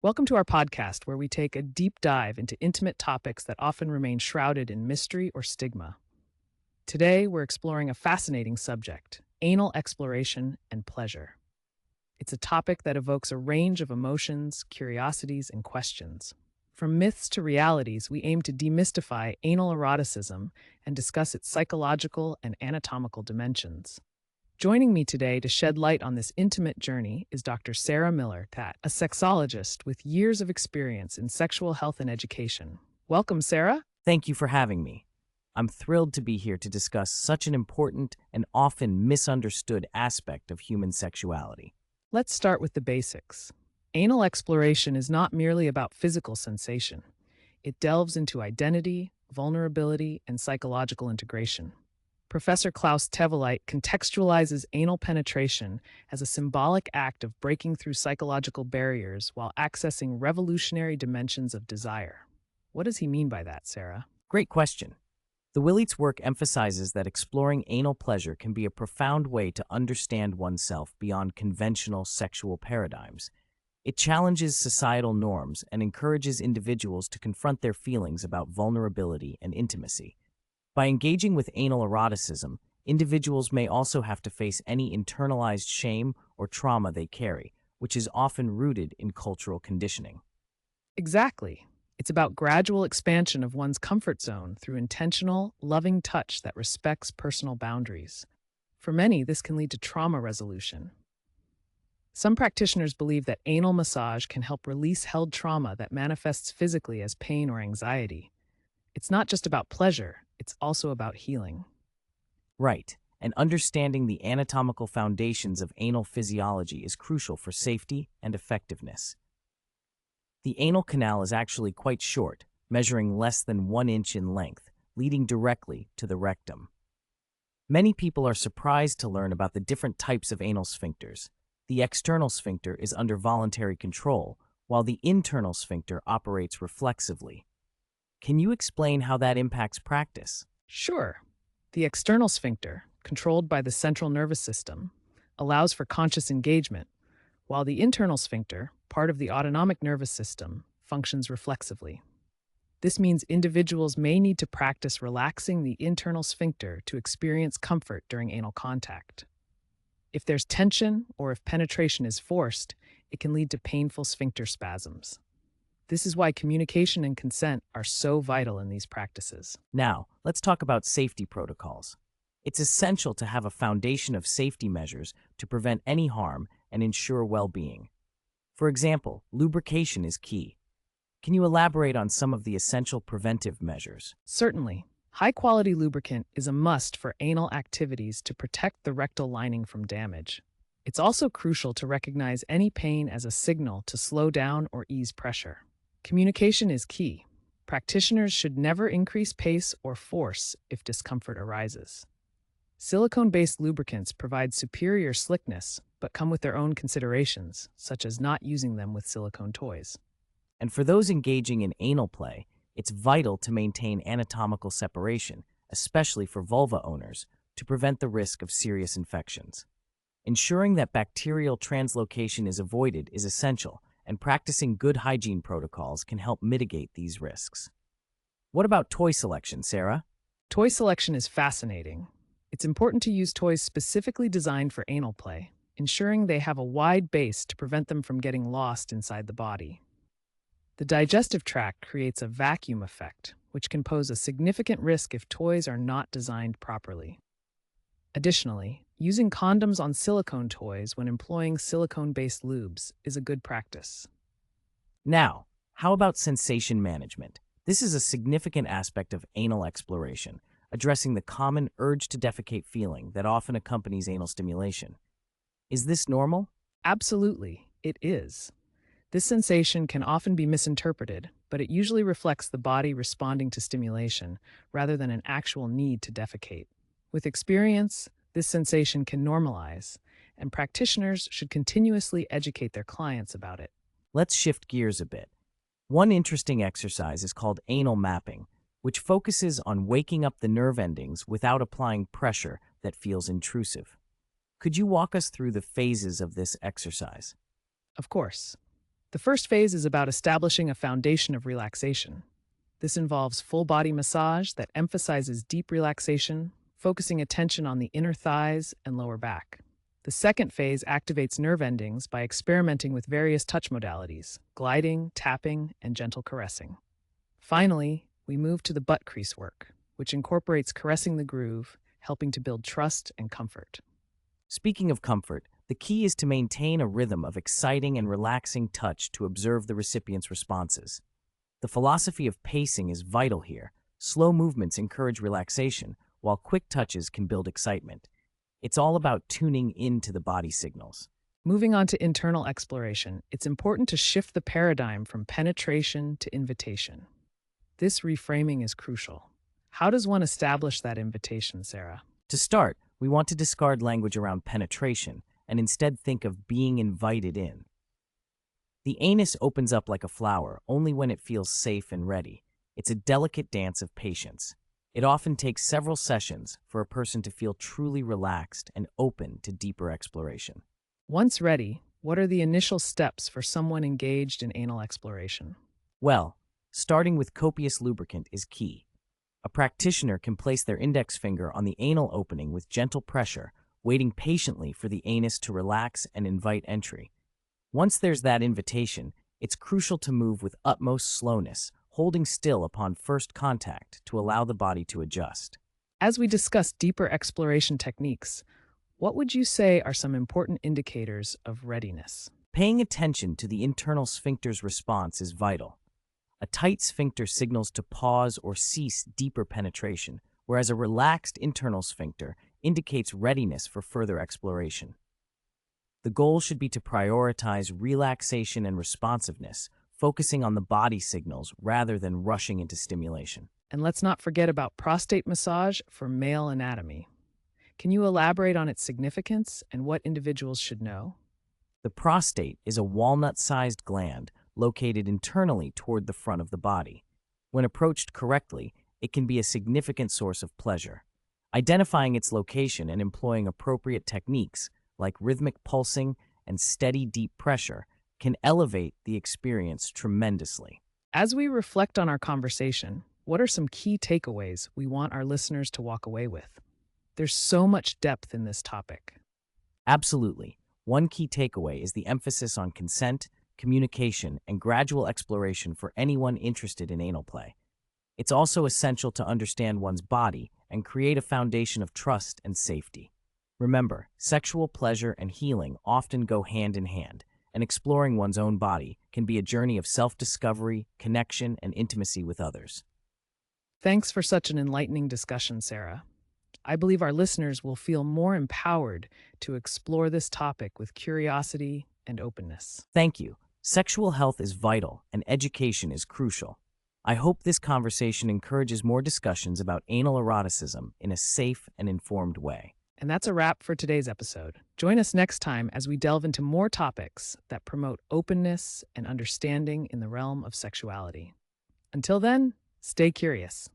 Welcome to our podcast, where we take a deep dive into intimate topics that often remain shrouded in mystery or stigma. Today, we're exploring a fascinating subject: anal exploration and pleasure. It's a topic that evokes a range of emotions, curiosities, and questions. From myths to realities, we aim to demystify anal eroticism and discuss its psychological and anatomical dimensions. Joining me today to shed light on this intimate journey is Dr. Sarah Miller, a sexologist with years of experience in sexual health and education. Welcome, Sarah. Thank you for having me. I'm thrilled to be here to discuss such an important and often misunderstood aspect of human sexuality. Let's start with the basics. Anal exploration is not merely about physical sensation. It delves into identity, vulnerability, and psychological integration. Professor Klaus Teveleit contextualizes anal penetration as a symbolic act of breaking through psychological barriers while accessing revolutionary dimensions of desire. What does he mean by that, Sarah? Great question. The Willits' work emphasizes that exploring anal pleasure can be a profound way to understand oneself beyond conventional sexual paradigms. It challenges societal norms and encourages individuals to confront their feelings about vulnerability and intimacy. By engaging with anal eroticism, individuals may also have to face any internalized shame or trauma they carry, which is often rooted in cultural conditioning. Exactly. It's about gradual expansion of one's comfort zone through intentional, loving touch that respects personal boundaries. For many, this can lead to trauma resolution. Some practitioners believe that anal massage can help release held trauma that manifests physically as pain or anxiety. It's not just about pleasure, it's also about healing. Right, and understanding the anatomical foundations of anal physiology is crucial for safety and effectiveness. The anal canal is actually quite short, measuring less than 1 inch in length, leading directly to the rectum. Many people are surprised to learn about the different types of anal sphincters. The external sphincter is under voluntary control, while the internal sphincter operates reflexively. Can you explain how that impacts practice? Sure, the external sphincter, controlled by the central nervous system, allows for conscious engagement, while the internal sphincter, part of the autonomic nervous system, functions reflexively. This means individuals may need to practice relaxing the internal sphincter to experience comfort during anal contact. If there's tension or if penetration is forced, it can lead to painful sphincter spasms. This is why communication and consent are so vital in these practices. Now, let's talk about safety protocols. It's essential to have a foundation of safety measures to prevent any harm and ensure well-being. For example, lubrication is key. Can you elaborate on some of the essential preventive measures? Certainly, high-quality lubricant is a must for anal activities to protect the rectal lining from damage. It's also crucial to recognize any pain as a signal to slow down or ease pressure. Communication is key. Practitioners should never increase pace or force if discomfort arises. Silicone-based lubricants provide superior slickness, but come with their own considerations, such as not using them with silicone toys. And for those engaging in anal play, it's vital to maintain anatomical separation, especially for vulva owners, to prevent the risk of serious infections. Ensuring that bacterial translocation is avoided is essential, and practicing good hygiene protocols can help mitigate these risks. What about toy selection, Sarah? Toy selection is fascinating. It's important to use toys specifically designed for anal play, ensuring they have a wide base to prevent them from getting lost inside the body. The digestive tract creates a vacuum effect, which can pose a significant risk if toys are not designed properly. Additionally, using condoms on silicone toys when employing silicone-based lubes is a good practice. Now, how about sensation management? This is a significant aspect of anal exploration, addressing the common urge to defecate feeling that often accompanies anal stimulation. Is this normal? Absolutely, it is. This sensation can often be misinterpreted, but it usually reflects the body responding to stimulation rather than an actual need to defecate. With experience, this sensation can normalize, and practitioners should continuously educate their clients about it. Let's shift gears a bit. One interesting exercise is called anal mapping, which focuses on waking up the nerve endings without applying pressure that feels intrusive. Could you walk us through the phases of this exercise? Of course, The first phase is about establishing a foundation of relaxation. This involves full body massage that emphasizes deep relaxation, focusing attention on the inner thighs and lower back. The second phase activates nerve endings by experimenting with various touch modalities, gliding, tapping, and gentle caressing. Finally, we move to the butt crease work, which incorporates caressing the groove, helping to build trust and comfort. Speaking of comfort, the key is to maintain a rhythm of exciting and relaxing touch to observe the recipient's responses. The philosophy of pacing is vital here. Slow movements encourage relaxation, while quick touches can build excitement. It's all about tuning into the body signals. Moving on to internal exploration, it's important to shift the paradigm from penetration to invitation. This reframing is crucial. How does one establish that invitation, Sarah? To start, we want to discard language around penetration and instead think of being invited in. The anus opens up like a flower only when it feels safe and ready. It's a delicate dance of patience. It often takes several sessions for a person to feel truly relaxed and open to deeper exploration. Once ready, what are the initial steps for someone engaged in anal exploration? Well, starting with copious lubricant is key. A practitioner can place their index finger on the anal opening with gentle pressure, waiting patiently for the anus to relax and invite entry. Once there's that invitation, it's crucial to move with utmost slowness, holding still upon first contact to allow the body to adjust. As we discuss deeper exploration techniques, what would you say are some important indicators of readiness? Paying attention to the internal sphincter's response is vital. A tight sphincter signals to pause or cease deeper penetration, whereas a relaxed internal sphincter indicates readiness for further exploration. The goal should be to prioritize relaxation and responsiveness, focusing on the body signals rather than rushing into stimulation. And let's not forget about prostate massage for male anatomy. Can you elaborate on its significance and what individuals should know? The prostate is a walnut-sized gland located internally toward the front of the body. When approached correctly, it can be a significant source of pleasure. Identifying its location and employing appropriate techniques like rhythmic pulsing and steady deep pressure can elevate the experience tremendously. As we reflect on our conversation, what are some key takeaways we want our listeners to walk away with? There's so much depth in this topic. Absolutely. One key takeaway is the emphasis on consent, communication, and gradual exploration for anyone interested in anal play. It's also essential to understand one's body and create a foundation of trust and safety. Remember, sexual pleasure and healing often go hand in hand, and exploring one's own body can be a journey of self-discovery, connection, and intimacy with others. Thanks for such an enlightening discussion, Sarah. I believe our listeners will feel more empowered to explore this topic with curiosity and openness. Thank you. Sexual health is vital, and education is crucial. I hope this conversation encourages more discussions about anal eroticism in a safe and informed way. And that's a wrap for today's episode. Join us next time as we delve into more topics that promote openness and understanding in the realm of sexuality. Until then, stay curious.